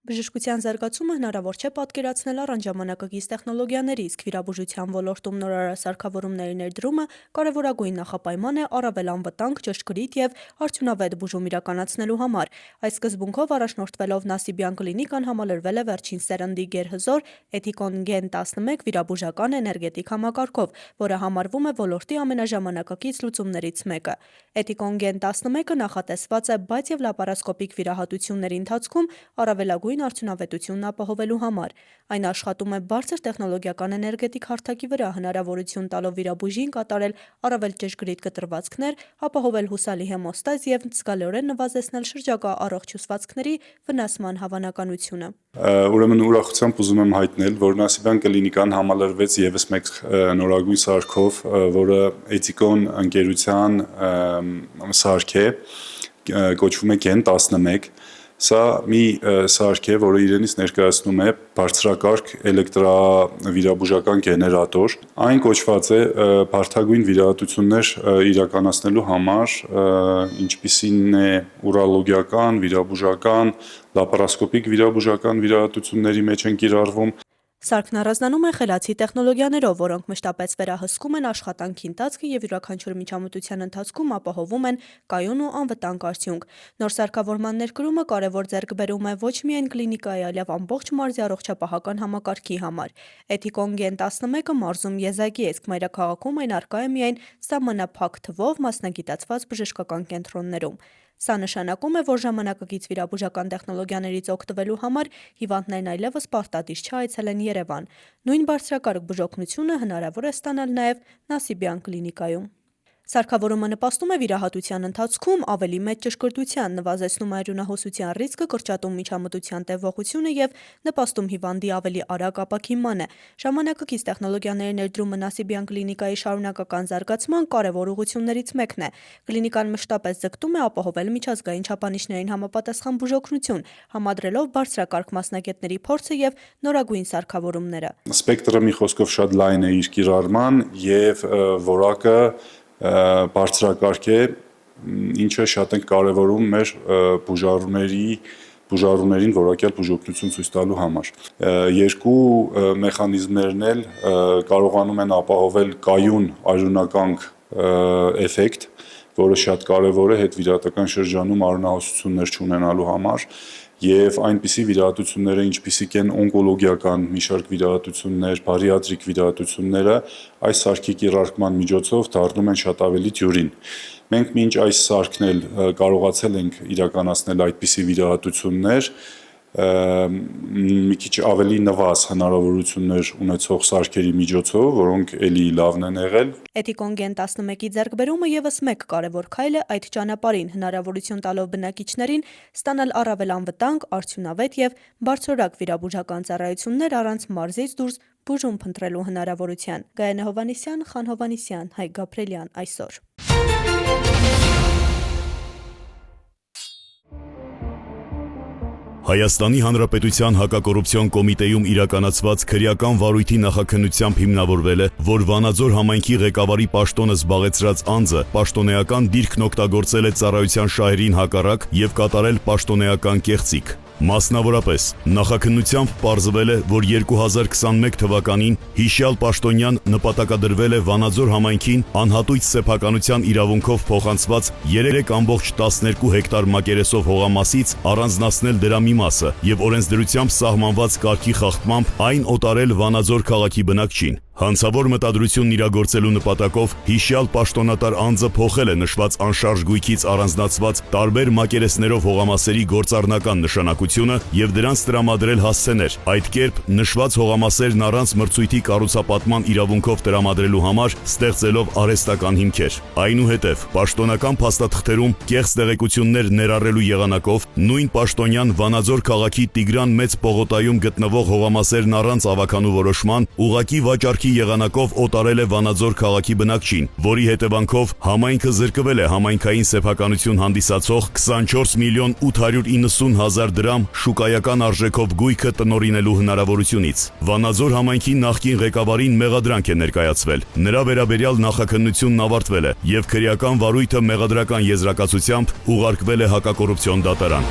Բժշկության զարգացումը հնարավոր չէ պատկերացնել առանց ժամանակակից տեխնոլոգիաների, իսկ վիրաբուժության ոլորտում նորարար սարքավորումների ներդրումը կարևորագույն նախապայման է առավել անվտանգ, ճշգրիտ եւ արդյունավետ բուժում իրականացնելու համար։ Այս սկզբունքով առաջնորդվելով Նասիբյան կլինիկան համալրվել է վերջին սերնդի գերհզոր Էթիկոն Gen 11 վիրաբուժական էներգետիկ համակարգով, որը համարվում է ոլորտի ամենաժամանակակից լուծումներից մեկը։ Էթիկոն Gen 11-ը նախատեսված է բաց եւ լապարասկոպիկ վիրահատությունների ընթացքում առավելագույն արդյունավետությունն ապահովելու համար։ Այն աշխատում է բարձր տեխնոլոգիական էներգետիկ հարթակի վրա, հնարավորություն տալով վիրաբույժին կատարել առավել ճշգրիտ կտրվածքներ, ապահովել հուսալի հեմոստազ եւ զգալիորեն նվազեցնել շրջակա առողջ հյուսվածքների վնասման հավանականությունը։ Ուրեմն ուրախությամբ ուզում եմ հայտնել, որ Նասիբյան կլինիկան համալրվեց եւս մեկ նորագույն սարքով, որը Էթիկոն ընկերության սարք է, կոչվում է Gen 11։ Սա մի սարք է, որը իրենից ներկայացնում է բարձրակարգ էլեկտրավիրաբուժական գեներատոր։ Այն կոչված է բարդագույն վիրահատություններ իրականացնելու համար, ինչպիսին է ուրոլոգիական, վիրաբուժական, լապարասկոպիկ վիրաբուժական վիրահատությունների մեջ են կիրառվում։ Սարքն առանձնանում է խելացի տեխնոլոգիաներով, որոնք մշտապես վերահսկում են աշխատանքի ընթացքը եւ յուրաքանչյուր միջամտության ընթացքում ապահովում են կայուն ու անվտանգ արդյունք։ Նոր սարքավորման ներկրումը կարևոր ձեռքբերում է ոչ միայն կլինիկայի, այլև ամբողջ մարզի առողջապահական համակարգի համար։ Էթիկոն Gen 11-ը մարզում եզակի է, իսկ մայրաքաղաքում այն առկա է միայն սահմանափակ թվով մասնագիտացված բժշկական կենտրոններում։ Սա նշանակում է, որ ժամանակակից վիրաբուժական տեխնոլոգիաներից օգտվելու համար հիվանդներն այլևս պարտադիր չայցելեն Երևան։ Նույն բարձրակարգ բուժօգնությունը հնարավոր է ստանալ նաև Նասիբյան կլինիկայում։ Սարքավորումը նպաստում է վիրահատության ընթացքում ավելի մեծ ճշգրտության, նվազեցնում արյունահոսության ռիսկը, կրճատում միջամտության տևողությունը եւ նպաստում հիվանդի ավելի արագ ապաքինմանը։ Ժամանակակից տեխնոլոգիաների ներդրումը Նասիբյան կլինիկայի շարունակական զարգացման կարևոր ուղղություններից մեկն է։ Կլինիկան մշտապես ձգտում է ապահովել միջազգային չափանիշներին համապատասխան բուժօգնություն, համադրելով բարձրակարգ մասնագետների փորձը եւ նորագույն սարքավորումները։ Սպեկտրը մի խոսքով շատ լայն է իր կիրառման եւ որակը բարձրակարգ է, ինչը շատ ենք կարևորում մեր բուժառուներին որակյալ բուժօգնություն ցույց տալու համար։ Երկու մեխանիզմներն էլ կարողանում են ապահովել կայուն արյունականք էֆեկտ, որը շատ կարևոր է հետվիրահատական շրջանում արյունահոսություններ չունենալու համար, եւ այնպիսի վիրահատությունները, ինչպիսիք են օնկոլոգիական մի շարք վիրահատություններ, բարիատրիկ վիրահատությունները, այս սարքի կիրառման միջոցով դառնում են շատ ավելի դյուրին։ Մենք մինչ այս սարքն էլ կարողացել ենք իրականացնել այդպիսի վիրահատություններ, մի քիչ ավելի նվազ հնարավորություններ ունեցող սարքերի միջոցով, որոնք էլի լավն են եղել։ Էթիկոն Gen 11-ի ձեռքբերումը եւս մեկ կարևոր քայլ է այդ ճանապարհին, հնարավորություն տալով բնակիչներին ստանալ առավել անվտանգ, արդյունավետ եւ բարձրորակ վիրաբուժական ծառայություններ առանց մարզից դուրս բուժում փնտրելու հնարավորության։ Գայանե Հովհաննիսյան, Խան Հովհաննիսյան, Հայկ Գաբրելյան, այսօր։ Հայաստանի Հանրապետության հակակոռուպցիոն կոմիտեում իրականացված քրեական վարույթի նախաքննությամբ հիմնավորվել է, որ Վանաձոր համայնքի ղեկավարի պաշտոնը զբաղեցրած անձը պաշտոնեական դիրքն օգտագործել է ծառայության շահերին հակառակ եւ կատարել պաշտոնեական կեղծիք։ Մասնավորապես, նախաքննությամբ պարզվել է, որ 2021 թվականին հիշյալ պաշտոնյան նպատակադրվել է Վանաձոր համայնքին անհատույց սեփականության իրավունքով փոխանցված 3.12 հեկտար մակերեսով հողամասից առանձնացնել դրա մի մասը եւ օրենսդրությամբ սահմանված կարգի խախտմամբ այն օտարել Վանաձոր քաղաքի բնակչին։ Հանցավոր մտադրությունն իրագործելու նպատակով հիշյալ պաշտոնատար անձը փոխել է նշված անշարժ գույքից առանձնացված տարբեր մակերեսներով հողամասերի գործառնական նշանակությունը եւ դրանց տրամադրել հասցեներ։ Այդ կերպ նշված հողամասերն առանց մրցույթի կառուցապատման իրավունքով տրամադրելու համար ստեղծելով արհեստական հիմքեր։ Այնուհետև պաշտոնական փաստաթղթերում կեղծ տեղեկություններ ներառելու եղանակով նույն պաշտոնյան Վանաձոր քաղաքի Տիգրան Մեծ պողոտայում գտնվող հողամասերն առանց ավականու որոշման ուղղակի վաճառքի եղանակով օտարել է Վանաձոր քաղաքի բնակչին, որի հետևանքով համայնքը զրկվել է համայնքային սեփականություն հանդիսացող 24 միլիոն 890 հազար դրամ շուկայական արժեքով գույքը տնօրինելու հնարավորությունից։ Վանաձոր համայնքի նախկին ղեկավարին մեղադրանք է ներկայացվել։ Նրա վերաբերյալ նախաքննությունն ավարտվել է եւ քրեական վարույթը մեղադրական եզրակացությամբ ուղարկվել է հակակոռուպցիոն դատարան։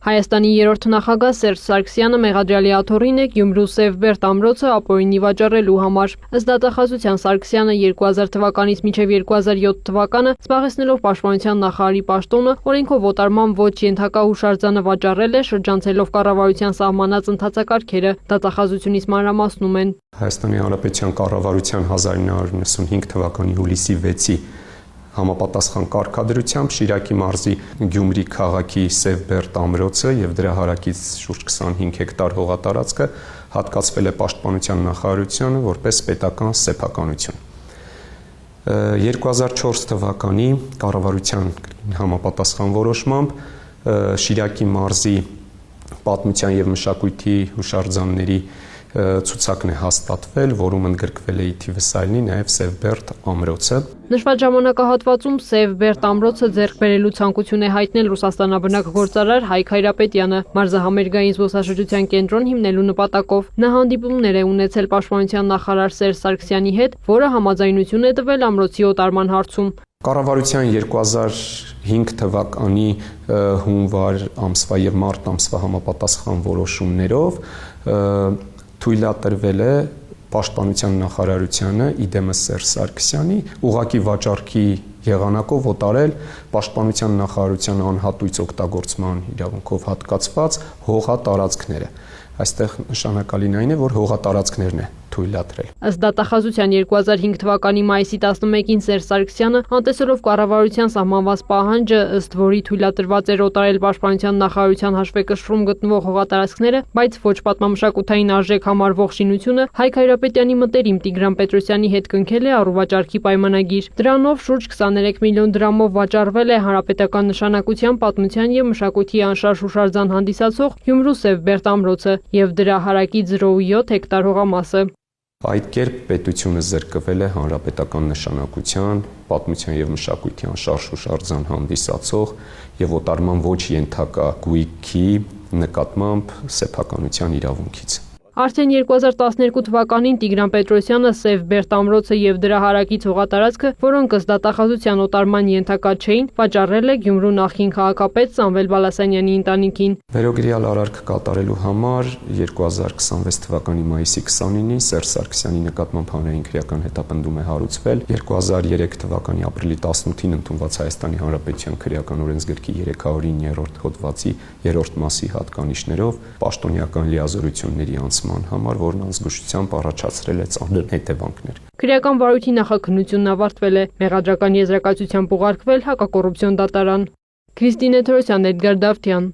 Հայաստանի երրորդ նախագահ Սերժ Սարգսյանը մեղադրյալի աթոռին է Գյումրու Սևբերտ ամրոցը ապօրինի վաճառելու համար։ Ըստ դատախազության Սարգսյանը 2000 թվականից մինչև 2007 թվականը զբաղեցնելով պաշտպանության նախարարի պաշտոնը օրենքով օտարման ոչ ենթակա հուշարձանը վաճառել է շրջանցելով կառավարության սահմանած ընթացակարգերը։ Դատախազությունից մանրամասնում են. Հայաստանի Հանրապետության կառավարության 1995 թվականի հուլիսի 6-ի համապատասխան կարգադրությամբ Շիրակի մարզի Գյումրի քաղաքի Սևբերտ ամրոցը եւ դրա հարակից շուրջ 25 հեկտար հողատարածքը հատկացվել է պաշտպանության նախարարությանը որպես պետական սեփականություն։ 2004 թվականի կառավարության համապատասխան որոշմամբ Շիրակի մարզի պատմության եւ մշակույթի հուշարձանների ցուցակն է հաստատվել, որում ընդգրկվել է թիվս այլնի նաև Սևբերտ ամրոցը։ Նշված ժամանակահատվածում Սևբերտ ամրոցը ձեռք բերելու ցանկություն է հայտնել Ռուսաստանաբնակ գործարար Հայկ Հայրապետյանը մարզահամերգային զբոսաշրջության կենտրոն հիմնելու նպատակով։ Նա հանդիպումներ է ունեցել պաշտպանության նախարար Սերժ Սարգսյանի հետ, որը համաձայնություն է տվել ամրոցի օտարման հարցում։ Կառավարության 2005 թվականի հունվար ամսվա եւ մարտ ամսվա համապատասխան որոշումներով թույլատրվել է պաշտպանության նախարարությանը իդեմս Սերժ Սարգսյանի ուղղակի վաճառքի եղանակով օտարել պաշտպանության նախարարության անհատույց օգտագործման իրավունքով հատկացված հողատարածքները։ Այստեղ նշանակալին այն է, որ հողատարածքներն է թույլատրել։ Ըստ դատախազության 2005 թվականի մայիսի 11-ին Սերժ Սարգսյանը անտեսելով կառավարության սահմանված պահանջը, ըստ որի թույլատրված էր օտարել պաշտպանության նախարարության հաշվեկշռում գտնվող հողատարածքները, բայց ոչ պատմամշակութային արժեք համարվող շինությունը, Հայկ Հայրապետյանի մտերիմ Տիգրան Պետրոսյանի հետ կնքել է առուվաճառքի պայմանագիր։ Դրանով շուրջ 23 միլիոն դրամով վաճառվել է հանրապետական նշանակության պատմության եւ մշակույթի անշարժ հուշարձան հանդիսացող Գյումրու Սևբերտ ամրոցը եւ դրա հարակից 0.7 հեկտար հողամասը։ Այդ կերպ պետությունը զրկվել է հանրապետական նշանակության, պատմության եւ մշակույթի անշարժ հուշարձան հանդիսացող եւ օտարման ոչ ենթակա գույքի նկատմամբ սեփականության իրավունքից։ Արդեն 2012 թվականին Տիգրան Պետրոսյանը Սևբերտ ամրոցը եւ դրա հարակից հողատարածքը, որոնք ըստ դատախազության օտարման ենթակա չէին, վաճառել է Գյումրու նախկին քաղաքապետ Սամվել Բալասանյանի ընտանիքին։ Վերոգրյալ արարք կատարելու համար 2026 թվականի մայիսի 29-ին Սերժ Սարգսյանի նկատմամբ հանրային քրեական հետապնդում է հարուցվել 2003 թվականի ապրիլի 18-ին ընդունված Հայաստանի Հանրապետության քրեական օրենսգրքի 309-րդ հոդվածի 3-րդ մասի հատկանիշներով պաշտոնյական լիազորությունների անցման համար, որն անզգուշությամբ առաջացրել է ծանր հետևանքներ։ Քրեական վարույթի նախաքննությունն ավարտվել է, մեղադրական եզրակացությամբ ուղարկվել հակակոռուպցիոն դատարան։ Քրիստինե Թորոսյան, Էդգար Դավթյան։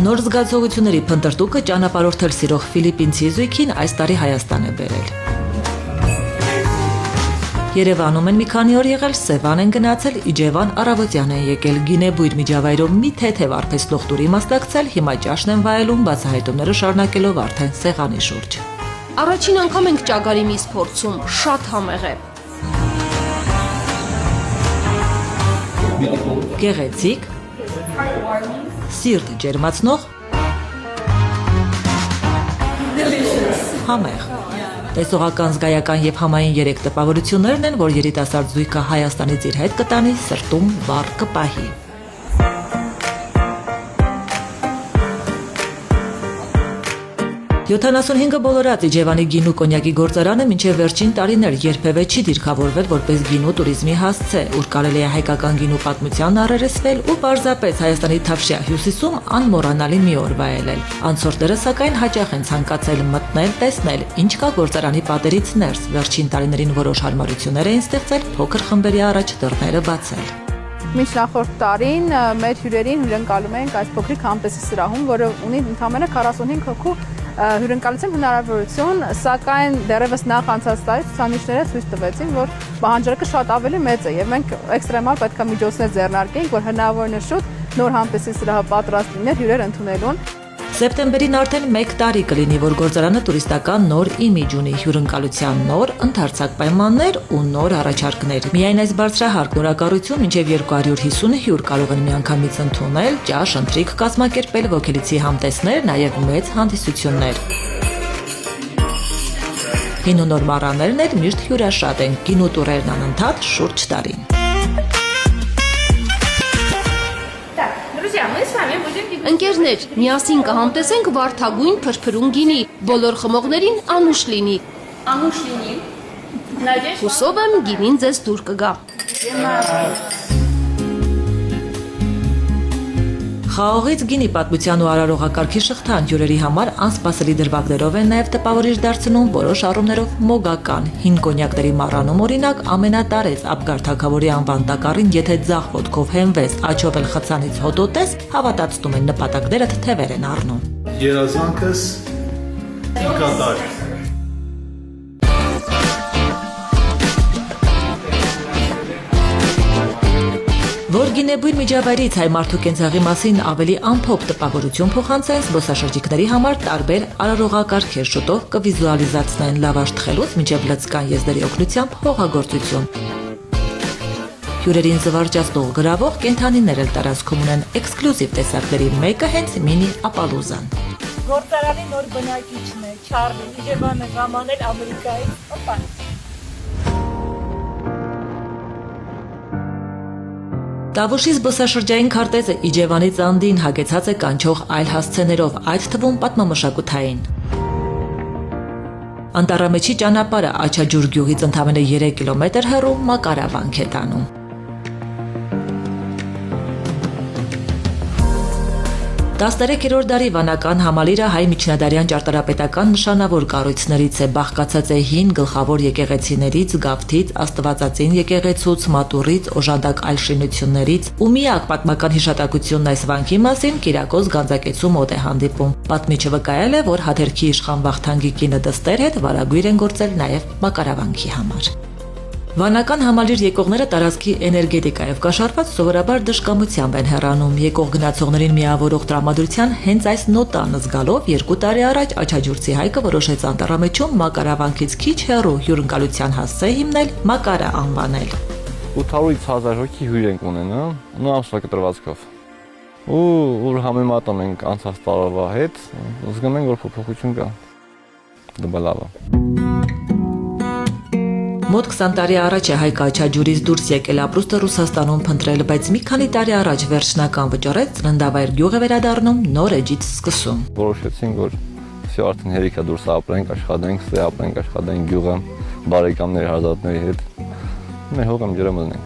Նոր զգացողությունների փնտրտուքը ճանապարհորդել սիրող ֆիլիպինցի զույգին այս տարի Հայաստան է բերել։ Երևանում են մի քանի օր եղել, Սևան են գնացել, Իջևան առավոտյան են եկել, Գինեբույր միջավայրում մի թեթև արփեսլող տուրի մասնակցել, հիմա ճաշն են վայելում, բացահայտումները շարունակելով արդեն սեղանի շուրջ։ Առաջին անգամ ենք ճագարի միս փորձում, շատ համեղ է։ Գեղեցիկ, սիրտ ջերմացնող, համեղ։ Տեսողական, զգայական եւ համային 3 տպավորություններն են, որ երիտասարդ զույգը Հայաստանից իր հետ կտանի, սրտում վառ կպահի։ 75-ը բոլորած Իջևանի գինու կոնյակի գործարանը մինչև վերջին տարիներ երբևէ չի դիրքավորվել որպես գինու տուրիզմի հասցե, ուր կարելի է հայկական գինու պատմությանն առերեսվել ու պարզապես Հայաստանի Թավշյա հյուսիսում անմոռանալի մի օր վայելել։ Անցորդները սակայն հաճախ են ցանկացել մտնել, տեսնել, ինչ կա գործարանի պատերից ներս։ Վերջին տարիներին որոշ հարմարություններ էին ստեղծել, փոքր խմբերի առաջ դռները բացել։ Մինչ նախորդ տարին մեր հյուրերին հյուրընկալում ենք այս փոքրիկ համտեսի սրահում, որը ունի ընդամենը 45 հոգու հյուրընկալության հնարավորություն, սակայն դեռևս նախ անցած տարի ցուցանիշները ցույց տվեցին, որ պահանջարկը շատ ավելի մեծ է եւ մենք էքստրեմալ պետք է միջոցներ ձեռնարկենք, որ հնարավորինս շուտ նոր համտեսի սրահը պատրաստ լիներ հյուրեր ընդունելուն։ Սեպտեմբերին արդեն 1 տարի կլինի, որ գործարանը տուրիստական նոր իմիջ ունի, հյուրընկալության նոր, ընդարձակ պայմաններ ու նոր առաջարկներ։ Միայն այս բարձրահարկ նորակառույցում մինչև 250 հյուր կարող են միանգամից ընդունել, ճաշ, ընթրիք կազմակերպել, ոգելիցի համտեսներ, նաև մեծ հանդիսություններ։ Հին ու նոր մառաններն էլ միշտ հյուրաշատ են, գինու տուրերն անընդհատ շուրջ տարին։ Ընկերներ, միասին կհամտեսենք վարդագույն փրփրուն գինի, բոլոր խմողներին անուշ լինի։ Հուսով եմ գինին ձեզ դուր կգա։ Խաղողից գինի պատմության ու արարողակարգի շղթան հյուրերի համար անսպասելի դրվագներով են նաև տպավորիչ դարձնում որոշ առումներով մոգական։ Հին կոնյակների մառանում օրինակ ամենատարեց Աբգար թագավորի անվան տակառին եթե ձախ ոտքով հենվես, աչով էլ խցանից հոտոտես, հավատացնում են նպատակներդ թևեր են առնում։ Երազանքս կատար։ Որ գինեբույն միջավայրից հայ մարդու կենցաղի մասին ավելի ամփոփ տպավորություն փոխանցեն, զբոսաշրջիկների համար տարբեր արարողակարգեր շուտով կվիզուալիզացնեն լավաշ թխելուց մինչև լցկան եզրերի օգնությամբ հողագործություն։ Հյուրերին զվարճացնող գրավող կենդանիներ էլ տարածքում ունեն էքսկլյուզիվ տեսակների մեկը հենց մինի ապալուզան։ Գործարանի նոր բնակիչն է, Չարլի, Իջևանը ժամանել Ամերիկայից, օպա։ Տավուշի զբոսաշրջային քարտեզը Իջևանից անդին հագեցած է կանչող այլ հասցեներով, այդ թվում պատմամշակութային։ Անտառամեջի ճանապարհը Աչաջուր գյուղից ընդամենը 3 կիլոմետր հեռու Մակարավանք է տանում։ 13-րդ դարի վանական համալիրը հայ միջնադարյան ճարտարապետական նշանավոր կառույցներից է, բաղկացած է հին գլխավոր եկեղեցիներից, Գավթից, Աստվածածին եկեղեցուց, Մատուռից, օժանդակ այլ շինություններից, ու միակ պատմական հիշատակությունն այս վանքի մասին Կիրակոս Գանձակեցու մոտ է հանդիպում։ Պատմիչը վկայել է, որ Հաթերքի իշխան Վախթանգի կինը դստեր հետ վարագույր են գործել նաև Մակարավանքի համար։ Վանական համալիր եկողները տարածքի էներգետիկայով կաշառված սովորաբար դժկամությամբ են հեռանում։ Եկող գնացողներին միավորող տրամադրության հենց այս նոտան զգալով 2 տարի առաջ Աչաջուրցի հայկը որոշեց անտառամեջում Մակարավանքից քիչ հեռու հյուրընկալության հասցե հիմնել Մակարը անվանել։ 800-ից 1000 հոգի հյուր ենք ունենա, ու ամսակտրվածքով։ Ու համեմատում ենք անցած տարվա հետ, զգում ենք, որ փոփոխություն կա։ Դա լավ է։ Մոտ 20 տարի առաջ է հայկը Աչաջուրից դուրս եկել ապրուստը Ռուսաստանում փնտրել, բայց մի քանի տարի առաջ վերջնական վճռեց, ծննդավայր գյուղ է վերադառնում, նոր էջից սկսում։ Որոշեցինք, որ всё արդեն հերիք է դուրս ապրենք, աշխատենք, ապրենք, աշխատենք գյուղը, բարեկամների, հարազատների հետ։ Մեր հողը ջրամլնենք։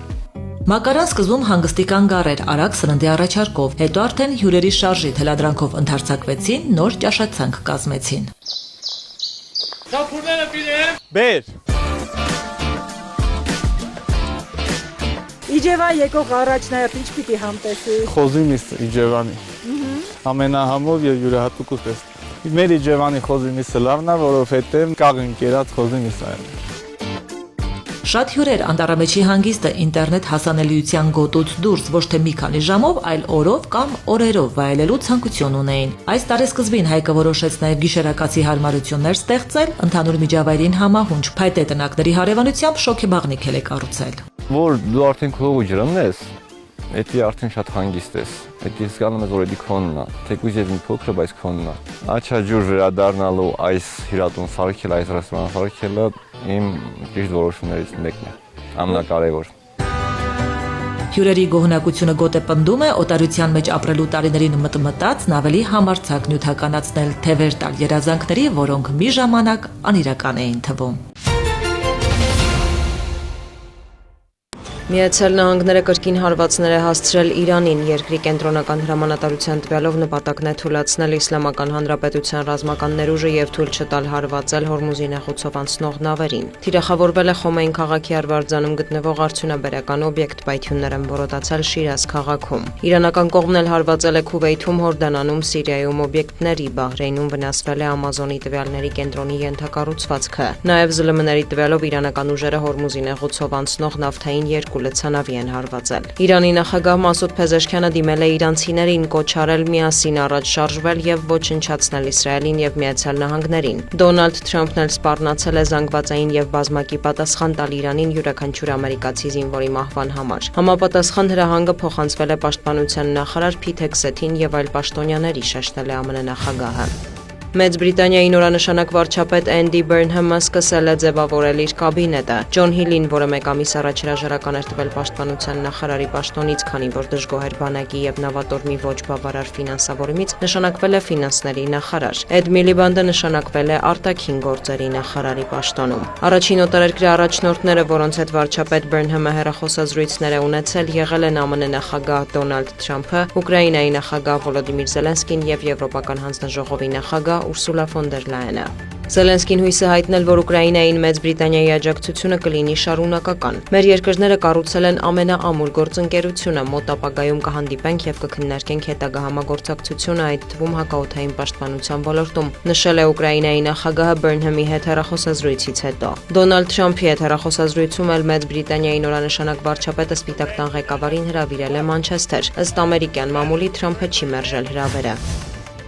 Մակարան սկզբում հանգստի կանգառ էր, արագ սննդի առաջարկով, հետո արդեն հյուրերի շարժի թելադրանքով ընդարձակվեցին, նոր ճաշացանկ կազմեցին։ Շապուրները պիտեմ։ Բեր։ Իջևան եկող առաջնայդ ինչ պիտի համտեսի։ Խոզիմիս Իջևանի։ Ամենահամով եւ յուրահատուկ ուտեստ։ Մեր Իջևանի խոզիմիսը լավն է, որովհետեւ կաղին կերած խոզիմիսը է։ Շատ հյուրեր անտառամեջի հանգիստը ինտերնետ հասանելիության գոտուց դուրս ոչ թե մի քանի ժամով, այլ օրով կամ օրերով վայելելու ցանկություն ունեին։ Այս տարեսկզբին հայկը որոշեց նաև գիշերակացի հարմարություններ ստեղծել, ընդհանուր միջավայրին համահունչ փայտե տնակների հարևանությամբ շոքեբաղնիկ է կառուցել։ Որ դու արդեն քո ջրամն ես, դա արդեն շատ հանգիստ ես։ Դա զգանում ես, որ դա քոնն է, թեկուզ եւ մի փոքր, բայց քոնն է։ Աչաջուր վերադառնալու այս հյուրատուն սարքել, այս ռեստորան սարքելը իմ ճիշտ որոշումներից մեկն է, ամենակարևոր։ Հյուրերի գոհնակությունը գոտ է պնդում է օտարության մեջ ապրելու տարիներին մտմտածն ավելի համարձակ նյութականացնել թևեր տալ երազանքների, որոնք մի ժամանակ անիրական էին թվում։ Միացյալ Նահանգները կրկին հարվածներ է հասցրել Իրանին, երկրի կենտրոնական հրամանատարության տվյալով նպատակն է թույլատրել Իսլամական Հանրապետության ռազմական ներուժը եւ թույլ չտալ հարվածել Հորմուզի նեղուցով անցնող նավերին։ Թիրախավորվել է Խոմեյն քաղաքի արվարձանում գտնվող արդյունաբերական օբյեկտ, պայթյուններ են որոտացել Շիրազ քաղաքում։ Իրանական կողմն էլ հարվածել է Քուվեյթում, Հորդանանում, Սիրիայում օբյեկտների, Բահրեյնում վնասվել է Ամազոնի տվյալների կենտրոնի ենթակառուցվածքը։ Նաեւ ԶԼՄ-ների տվյալով իրանական ուժերը Հորմուզի նեղուցով անցնող նավթային լցանավի են հարվածել։ Իրանի նախագահ Մասուդ Փեզեշքյանը դիմել է իրանցիներին, կոչ արել միասին առաջ շարժվել եւ ոչնչացնել Իսրայելին եւ Միացյալ Նահանգներին։ Դոնալդ Թրամփն էլ սպառնացել է զանգվածային եւ բազմակի պատասխան տալ Իրանին յուրաքանչյուր ամերիկացի զինվորի մահվան համար։ Համապատասխան հրահանգը փոխանցվել է պաշտպանության նախարար Փիթ Հեքսեթին եւ այլ պաշտոնյաների, շեշտել է ԱՄՆ նախագահը։ Մեծ Բրիտանիայի նորանշանակ վարչապետ Էնդի Բըրնհեմը սկսել է ձևավորել իր կաբինետը։ Ջոն Հիլին, որը մեկ ամիս առաջ հրաժարական էր տվել պաշտպանության նախարարի պաշտոնից, քանի որ դժգոհ էր բանակի եւ նավատորմի ոչ բավարար ֆինանսավորումից, նշանակվել է ֆինանսների նախարար։ Էդ Միլիբանդը նշանակվել է արտաքին գործերի նախարարի պաշտոնում։ Առաջին օտարերկրյա առաջնորդները, որոնց հետ վարչապետ Բըրնհեմը հեռախոսազրույցներ է ունեցել, եղել են ԱՄՆ նախագահ Դոնալդ Թրամփը, Ուկրաինայի նախագահ Վոլոդիմիր Զելենսկին եւ Եվրոպական հանձնաժողովի նախագահ Ուրսուլա ֆոն դեր Լայենը։ Զելենսկին հույս է հայտնել, որ Ուկրաինային Մեծ Բրիտանիայի աջակցությունը կլինի շարունակական։ Մեր երկրները կառուցել են ամենաամուր գործընկերությունը, մոտ ապագայում կհանդիպենք եւ կքննարկենք հետագա համագործակցությունը, այդ թվում հակաօդային պաշտպանության ոլորտում, նշել է Ուկրաինայի նախագահը Բըրնհեմի հետ հեռախոսազրույցից հետո։ Դոնալդ Թրամփի հետ հեռախոսազրույցում էլ Մեծ Բրիտանիայի նորանշանակ վարչապետը Սպիտակ տան ղեկավարին հրավիրել է Մանչեսթեր։ Ըստ ամերիկյան մամուլի Թրամփը չի մերժել հրավերը։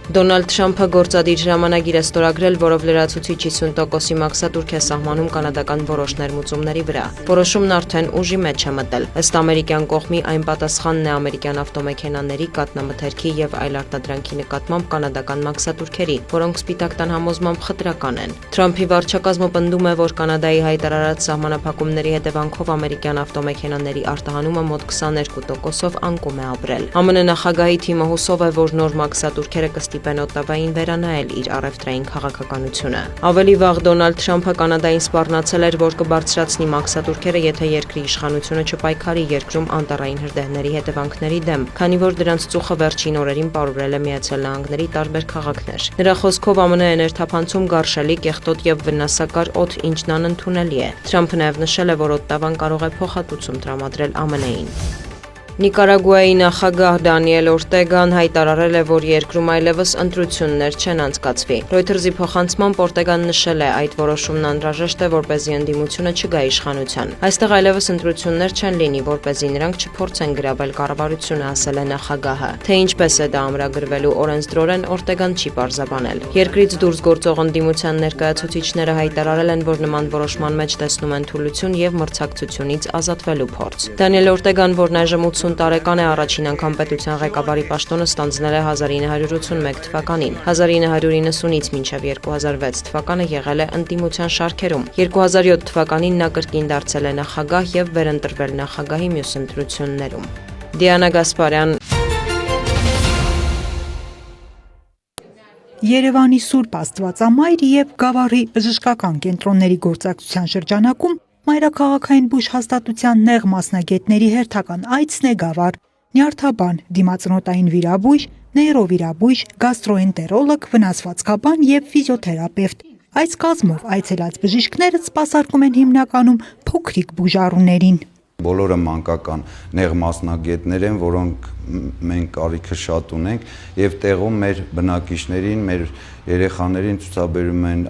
Դոնալդ Թրամփը գործադիր հրամանագիր է ստորագրել, որով լրացուցիչ 50%-ի մաքսատուրք է սահմանում կանադական որոշ ներմուծումների վրա։ Որոշումն արդեն ուժի մեջ է մտել։ Ըստ ամերիկյան կողմի այն պատասխանն է ամերիկյան ավտոմեքենաների, կաթնամթերքի եւ այլ արտադրանքի նկատմամբ կանադական մաքսատուրքերի, որոնք Սպիտակ տան համոզմամբ խտրական են։ Թրամփի վարչակազմը պնդում է, որ Կանադայի հայտարարած սահմանափակումների հետևանքով ամերիկյան ավտոմեքենաների արտահանումը մոտ 22%-ով անկում է ապրել։ ԱՄՆ նախագահի թիմը հուսով է, որ նոր մաքսատուրքերը կստիպեն Օտավային վերանայել իր առևտրային քաղաքականությունը։ Ավելի վաղ Դոնալդ Թրամփը Կանադային սպառնացել էր, որ կբարձրացնի մաքսատուրքերը, եթե երկրի իշխանությունը չպայքարի երկրում անտառային հրդեհների հետևանքների դեմ, քանի որ դրանց ծուխը վերջին օրերին պարուրել է Միացյալ Նահանգների տարբեր քաղաքներ։ Նրա խոսքով ԱՄՆ ներթափանցում գարշելի, կեղտոտ եւ վնասակար օդ, ինչն անընդունելի է։ Թրամփը նաեւ նշել է, որ Օտավան կարող է փոխհատուցում տրամադրել ԱՄՆ-ին։ Նիկարագուայի նախագահ Դանիել Օրտեգան հայտարարել է, որ երկրում այլևս ընտրություններ չեն անցկացվի։ Reuters-ի փոխանցմամբ Օրտեգան նշել է, այդ որոշումն անհրաժեշտ է, որպեսզի ընդդիմությունը չգա իշխանության։ Այստեղ այլևս ընտրություններ չեն լինի, որպեսզի նրանք չփորձեն գրավել կառավարությունը, ասել է նախագահը։ Թե ինչպես է դա ամրագրվելու օրենսդրորեն, Օրտեգան չի պարզաբանել։ Երկրից դուրս գործող ընդդիմության ներկայացուցիչները հայտարարել են, որ նման որոշման մեջ տեսնում են թուլություն եւ մրցակցությունից ազատվելու փորձ։ Դանիել Օրտեգան, որն այժմ 80 տարեկան է, առաջին անգամ պետության ղեկավարի պաշտոնը ստանձնել է 1981 թվականին։ 1990-ից մինչև 2006 թվականը եղել է ընդդիմության շարքերում։ 2007 թվականին նա կրկին դարձել է նախագահ եւ վերընտրվել նախագահի մյուս ընտրություններում։ Դիանա Գասպարյան, Երևանի Սուրբ Աստվածամայր եւ Գավառի բժշկական կենտրոնների գործակցության շրջանակում Մայրաքաղաքային բուժ հաստատության նեղ մասնագետների հերթական այցն է Գավառ, նյարդաբան, դիմացնոտային վիրաբույժ, նեյրովիրաբույժ, գաստրոենտերոլոգ, վնասվածքաբան եւ ֆիզիոթերապևտ։ Այս կազմով այցելած բժիշկները սպասարկում են հիմնականում փոքրիկ բուժառուներին։ Բոլորը մանկական նեղ մասնագետներ են, որոնք մենք կարիքը շատ ունենք եւ տեղում մեր բնակիչներին, մեր երեխաներին ցուցաբերում են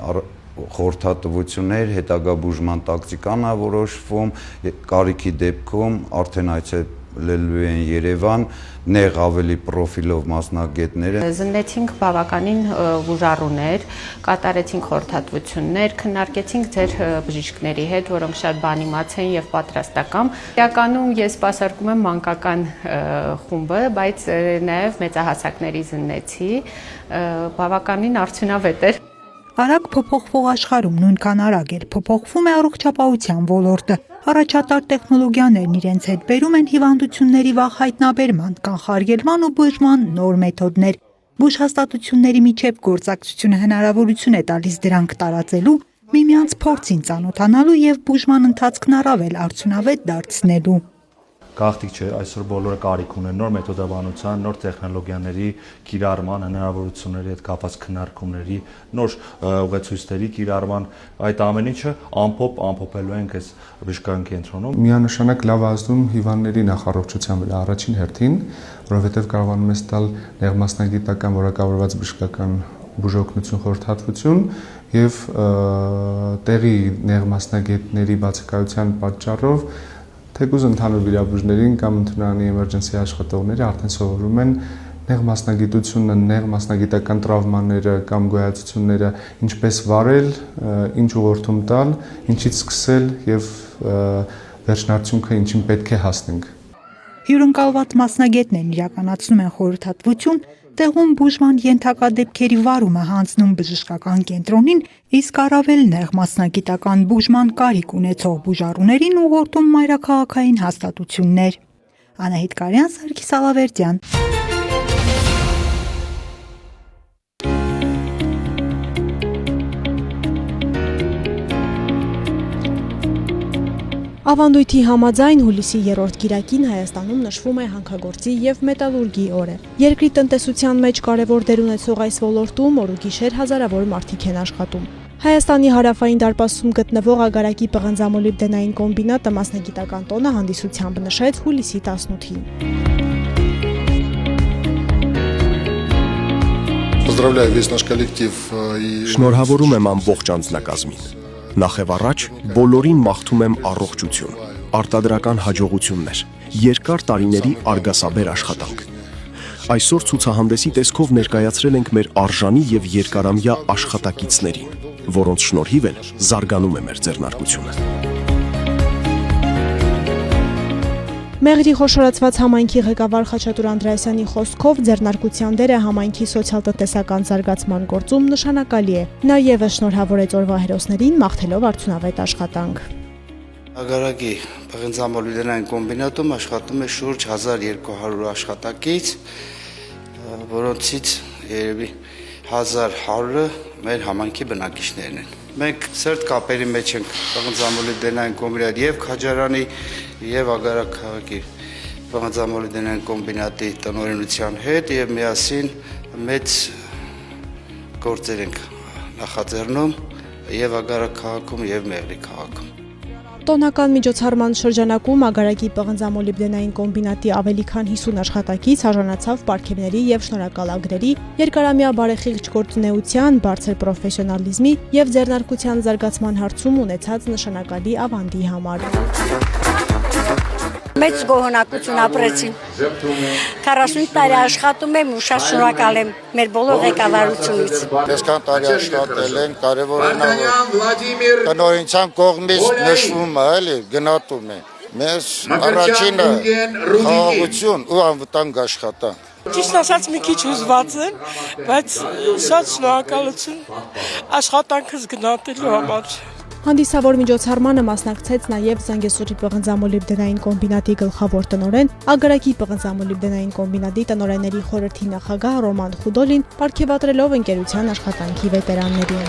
խորհրդատվություններ, հետագա բուժման տակտիկան է որոշվում, կարիքի դեպքում արդեն այցելելու են Երևան, նեղ ավելի պրոֆիլով մասնագետներ են։ Զննեցինք բավականին բուժառուներ, կատարեցինք խորհրդատվություններ, քննարկեցինք ձեր բժիշկների հետ, որոնք շատ բանիմաց են եւ պատրաստական։ Իրականում ես սպասարկում եմ մանկական խումբը, բայց նաեւ մեծահասակների զննեցի, բավականին արդյունավետ էր։ Արագ փոփոխվող աշխարհում նույնքան արագ էլ փոփոխվում է առողջապահության ոլորտը։ Առաջատար տեխնոլոգիաներն իրենց հետ բերում են հիվանդությունների վաղ հայտնաբերման, կանխարգելման ու բուժման նոր մեթոդներ։ Բուժհաստատությունների միջև գործակցությունը հնարավորություն է տալիս դրանք տարածելու, միմյանց փորձին ծանոթանալու եւ բուժման ընթացքն առավել արդյունավետ դարձնելու։ Գաղտնիք չէ, այսօր բոլորը կարիք ունեն նոր մեթոդաբանության, նոր տեխնոլոգիաների կիրառման, հնարավորությունների հետ կապված քննարկումների, նոր ուղեցույցների կիրառման, այդ ամեն ինչը ամփոփելու ենք այս բժշկական կենտրոնում։ Միանշանակ լավ ազդում հիվանդների նախառողջության վրա առաջին հերթին, որովհետև կարողանում ես տալ նեղմասնագիտական որակավորված բժշկական բուժօգնություն, խորհրդատվություն եւ տեղի նեղմասնագետների բացակայության պատճառով թեկուզ ընդհանուր վիրաբույժներին կամ ընդունարանի էմերջենսի աշխատողները արդեն սովորում են նեղ մասնագիտությունը, նեղ մասնագիտական տրավմաները կամ գոյացությունները ինչպես վարել, ինչ ուղղորդում տալ, ինչից սկսել եւ վերջնարդյունքը ինչին պետք է հասնենք։ Հյուրընկալված մասնագետներն իրականացնում են խորհրդատվություն, տեղում բուժման ենթակա դեպքերի վարումը հանձնում բժշկական կենտրոնին, իսկ առավել նեղ մասնագիտական բուժման կարիք ունեցող բուժառուներին ուղղորդում մայրաքաղաքային հաստատություններ։ Անահիտ Կարյան, Սարգիս Ալավերդյան։ Ավանդույթի համաձայն հուլիսի 3-րդ կիրակին Հայաստանում նշվում է հանքագործի և մետալուրգի օրը։ Երկրի տնտեսության մեջ կարևոր դեր ունեցող այս ոլորտում օր ու գիշեր հազարավոր մարդիկ են աշխատում։ Հայաստանի հարավային դարպասում գտնվող Ագարակի պղնձամոլիբդենային կոմբինատը մասնագիտական տոնը հանդիսությամբ նշեց հուլիսի 18-ին։ Շնորհավորում եմ ամբողջ անձնակազմին։ Նախ եւ առաջ բոլորին մաղթում եմ առողջություն, արտադրական հաջողություններ, երկար տարիների արգասաբեր աշխատանք։ Այսօր ցուցահանդեսի տեսքով ներկայացրել ենք մեր արժանի եւ երկարամյա աշխատակիցներին, որոնց շնորհիվ էլ զարգանում է մեր ձեռնարկությունը։ Մեղրի խոշորացված համայնքի ղեկավար Խաչատուր Անդրեասյանի խոսքով ձեռնարկության դերը համայնքի սոցիալ-տնտեսական զարգացման գործում նշանակալի է։ Նա ևս շնորհավորեց օրվա հերոսներին, մաղթելով արդյունավետ աշխատանք։ Ագարակի պղնձամոլիբդենային կոմբինատում աշխատում է շուրջ 1200 աշխատակից, որոնցից երևի 1100-ը մեր համայնքի բնակիչներն են։ Մենք սերտ կապերի մեջ ենք պղնձամոլիբդենային կոմբինատի եւ Քաջարանի եւ Ագարակ քաղաքի պղնձամոլիբդենային կոմբինատի տնօրենության հետ եւ միասին մեծ գործեր ենք նախաձեռնում եւ Ագարակ քաղաքում եւ Մեղրի քաղաքում։ Տոնական միջոցառման շրջանակում Ագարակի պղնձամոլիբդենային կոմբինատի ավելի քան 50 աշխատակից արժանացավ պարգևների եւ շնորհակալագրերի, երկարամյա բարեխիղճ գործունեության, բարձր պրոֆեսիոնալիզմի եւ ձեռնարկության զարգացման հարցում ունեցած նշանակալի ավանդի համար։ Մեծ գոհունակություն ապրեցին։ 40 տարի աշխատում եմ ու շատ շնորհակալ եմ մեր բոլոր ղեկավարությունից։ Այսքան տարի աշխատել են, կարևոր է նա տնօրենության կողմից նշվում է, էլի, գնահատում է։ Մեզ առաջինը խաղաղություն ու անվտանգ աշխատանք։ Ճիշտ ասած մի քիչ հուզված եմ, բայց շատ շնորհակալություն աշխատանքս գնահատելու համար։ Հանդիսավոր միջոցառմանը մասնակցեց նաև Զանգեզուրի պղնձամոլիբդենային կոմբինատի գլխավոր տնօրեն, Ագարակի պղնձամոլիբդենային կոմբինատի տնօրենների խորհրդի նախագահ Ռոման Խուդոլին, պարգևատրելով ընկերության աշխատանքի վետերաններին։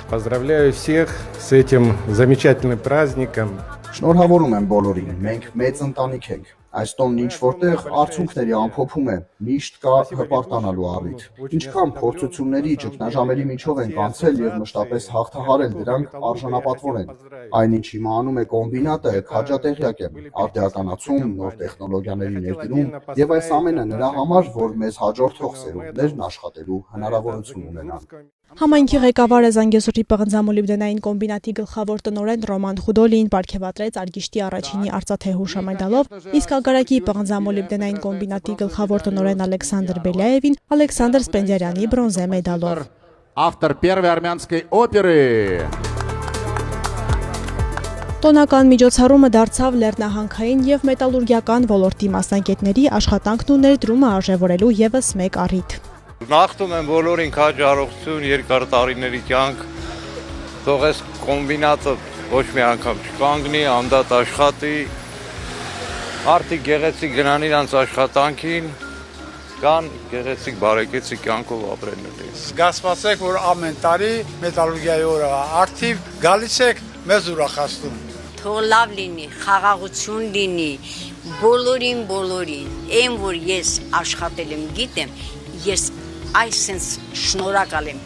Поздравляю всех с этим замечательным праздником. Շնորհավորում եմ բոլորին, մենք մեծ ընտանիք ենք։ Այս տոնն ինչ որտեղ արդյունքների ամփոփում է, միշտ կա հպարտանալու առիթ։ Ինչքան փորձությունների ճգնաժամերի միջով ենք անցել եւ մշտապես հաղթահարել դրանք արժանապատվոր են։ Այնինչ հիմա անում է կոմբինատը, քաջատեղյակ եմ, արդիականացում, նոր տեխնոլոգիաների ներդրում եւ այս ամենը նրա համար, որ մեզ հաջորդող սերունդներն աշխատելու հնարավորություն ունենան։ Համայնքի ղեկավարը Զանգեզուրի պղնձամոլիբդենային կոմբինատի գլխավոր տնօրեն Ռոման Խուդոլին պարգևատրեց Արգիշտի առաջինի արծաթե հուշամեդալով, իսկ Ագարակի պղնձամոլիբդենային կոմբինատի գլխավոր տնօրեն Ալեքսանդր Բելյաևին Ալեքսանդր Սպենդիարյանի բրոնզե մեդալով։ Автор первой армянской оперы. Տոնական միջոցառումը դարձավ լեռնահանքային եւ մետալուրգիական ոլորտի մասնագետների աշխատանքն ու ներդրումը արժևորելու եւս մեկ առիթ։ Նախտում եմ բոլորին քաջ առողջություն, երկար տարիների կյանք, թող այս կոմբինատը ոչ մի անգամ չկանգնի, անդադ աշխատի, մարդիկ գեղեցիկ գնան իրանց աշխատանքին, կան գեղեցիկ բարեկեցիկ կյանքով ապրելնի։ Զգացվածեք, որ ամեն տարի մետալուրգիայի օրը արդիվ գալիս եք, մեզ ուրախացնում։ Թող լավ լինի, խաղաղություն լինի, բոլորին, այն որ ես աշխատել եմ, գիտեմ, ես այսպես շնորհակալ եմ։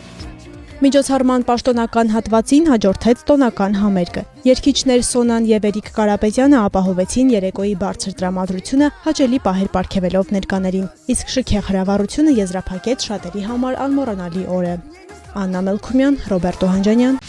Միջոցառման պաշտոնական հատվածին հաջորդեց տոնական համերգը։ Երգիչներ Սոնան եւ Էրիկ Կարապետյանը ապահովեցին երեկոյի բարձր տրամադրությունը հաճելի պահեր պարգևելով ներկաներին, իսկ շքեղ հրավառությունը եզրափակեց շատերի համար անմոռանալի օրը։ Աննա Մելքումյան, Ռոբերտ Օհանջանյան։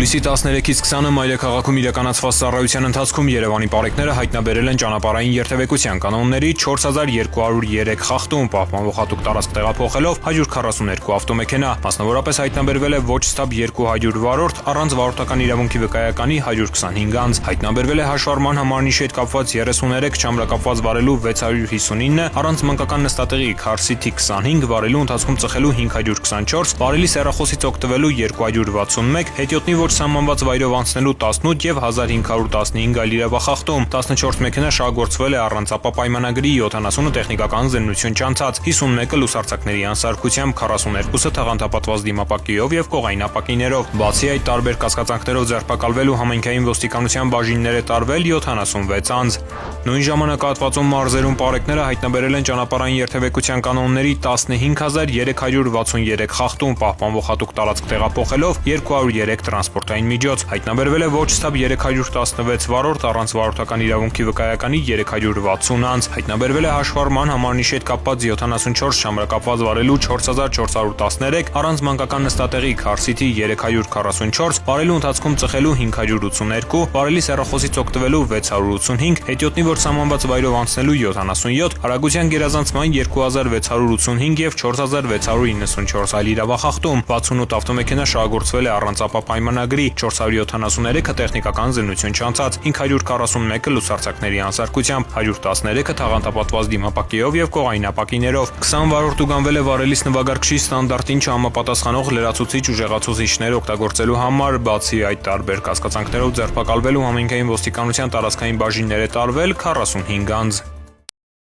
Հուլիսի 13-ից 20-ը մայրաքաղաքում իրականացված ծառայության ընթացքում Երևանի պարեկները հայտնաբերել են ճանապարհային երթևեկության կանոնների 4203 խախտում, պահպանվող հատուկ տարածք տեղափոխելով 142 ավտոմեքենա, մասնավորապես հայտնաբերվել է ոչ ստապ 200 վարորդ, առանց վարորդական իրավունքի վկայականի 125 անձ, հայտնաբերվել է հաշվառման համարնիշի հետ կապված 33, չամրակապված վարելու 659, առանց մանկական նստատեղի քարսիթի 25, վարելու ընթացքում ծխելու 524, վարելի սեռախոսից օգտվելու 261, հետիոտնի ոչ սահմանված վայրով անցնելու 18 եւ 1515 այլ իրավախախտում, 14 մեքենա շահագործվել է առանց ապա պայմանագրի, 70-ը տեխնիկական զննություն չանցած, 51-ը լուսարձակների անսարքությամբ, 42-ը թաղանթապատված դիմապակիով եւ կողային ապակիներով։ Բացի այդ, տարբեր կասկածանքներով ձերբակալվել ու համայնքային ոստիկանության բաժիններ է տարվել 76 անձ։ Նույն ժամանակահատվածում մարզերում պարեկները հայտնաբերել են ճանապարհային երթևեկության կանոնների 15363 խախտում, պահպանվող հատուկ տարածք տեղափոխելով 203 տրանսպորտային միջոց, հայտնաբերվել է ոչ ստապ 316 վարորդ, առանց վարորդական իրավունքի վկայականի 360 անձ, հայտնաբերվել է հաշվառման համարնիշի հետ կապված 74 չամրակապված վարելու 4413, առանց մանկական նստատեղի քարսիթի 344, վարելու ընթացքում ծխելու 582, վարելի սեռախոսից օգտվելու 685, հետիոտնի ոչ սահմանված վայրով անցնելու 77, արագության գերազանցման 2685 եւ 4694 այլ իրավախախտում, 68 ավտոմեքենա շահագործվել է առանց ապա պայմանագրի, 473-ը տեխնիկական զննություն չանցած, 541-ը լուսարձակների անսարքությամբ, 113-ը թաղանթապատված դիմապակիով եւ կողային ապակիներով, 20 վարորդ ուղղանվել է վարելիս նվագարկչի ստանդարտին չհամապատասխանող լրացուցիչ ուժեղացուցիչներ օգտագործելու համար, բացի այդ տարբեր կասկածանքներով ձերբակալվելու համայնքային ոստիկանության տարածքային բաժիններ է տարվել 45 անձ։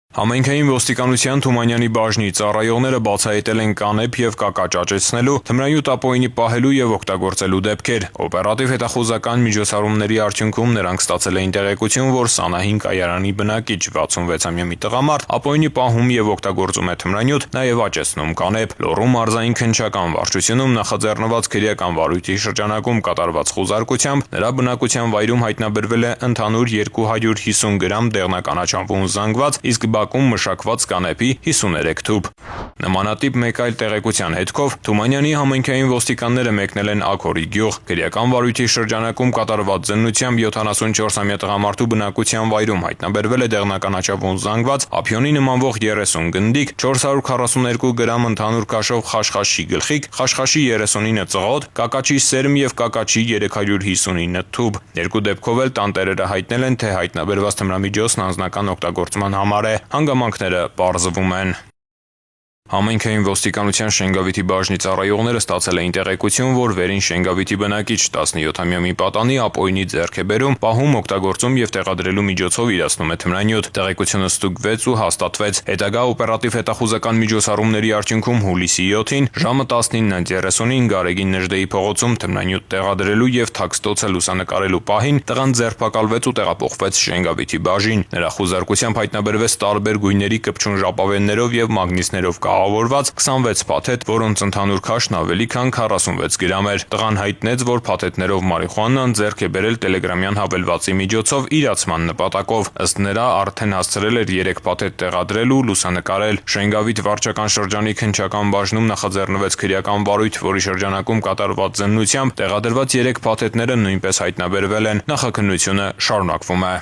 Համայնքային ոստիկանության Թումանյանի բաժնի ծառայողները բացահայտել են կանեփ եւ կակաճ աճեցնելու, թմրանյութ ապօրինի պահելու եւ օգտագործելու դեպքեր։ Օպերատիվ հետախուզական միջոցառումների արդյունքում նրանք ստացել էին տեղեկություն, որ Սանահին կայարանի բնակիչ 66-ամյա մի տղամարդ ապօրինի պահում եւ օգտագործում է թմրանյութ, նաեւ աճեցնում կանեփ։ Լոռու մարզային քննչական վարչությունում նախաձեռնված քրեական վարույթի շրջանակում կատարված խուզարկությամբ նրա բնակության վայրում հայտնաբերվել է ընդհանուր 250 գրամ դեղնականաչամփուն զանգված, իսկ բակում մշակված կանեփի 53 թուփ։ Նմանատիպ մեկ այլ տեղեկության հետքով Թումանյանի համայնքային ոստիկանները մեկնել են Աքորի գյուղ, քրեական վարույթի շրջանակում կատարված զննությամբ 74-ամյա տղամարդու բնակության վայրում հայտնաբերվել է դեղնականաչավուն զանգված, ափիոնի նմանվող 30 գնդիկ, 442 գրամ ընդհանուր քաշով խաշխաշի գլխիկ, խաշխաշի 39 ծղոտ, կակաչի սերմ եւ կակաչի 359 թուփ։ Երկու դեպքով էլ տանտերերը հայտնել են, թե հայտնաբերված թմրամիջոցն անձնական օգտագործման համար է, հանգամանքները պարզվում են։ Համայնքային ոստիկանության Շենգավիթի բաժնի ծառայողները ստացել էին տեղեկություն, որ վերին Շենգավիթի բնակիչ 17-ամյա մի պատանի ապօրինի ձեռք է բերում, պահում, օգտագործում եւ տեղադրելու միջոցով իրացնում է թմրանյութ։ Տեղեկությունը ստուգվեց ու հաստատվեց։ Հետագա օպերատիվ հետախուզական միջոցառումների արդյունքում հուլիսի 7-ին ժամը 19:30-ին Գարեգին Նժդեի փողոցում թմրանյութ տեղադրելու եւ թաքստոցը լուսանկարելու պահին տղան ձերբակալվեց ու տեղափոխվեց Շենգավիթի բաժին։ Նրա խուզարկությամբ հայտնաբերվեց տարբեր գույների կպչուն ժապավեններով եւ մագնիսներով կահավորված 26 փաթեթ, որոնց ընդհանուր քաշն ավելի քան 46 գրամ էր։ Տղան հայտնեց, որ փաթեթներով մարիխուանան ձեռք է բերել տելեգրամյան հավելվածի միջոցով իրացման նպատակով։ Ըստ նրա արդեն հասցրել էր 3 փաթեթ տեղադրել ու լուսանկարել։ Շենգավիթ վարչական շրջանի քննչական բաժնում նախաձեռնվեց քրեական վարույթ, որի շրջանակում կատարված զննությամբ տեղադրված 3 փաթեթները նույնպես հայտնաբերվել են։ Նախաքննությունը շարունակվում է։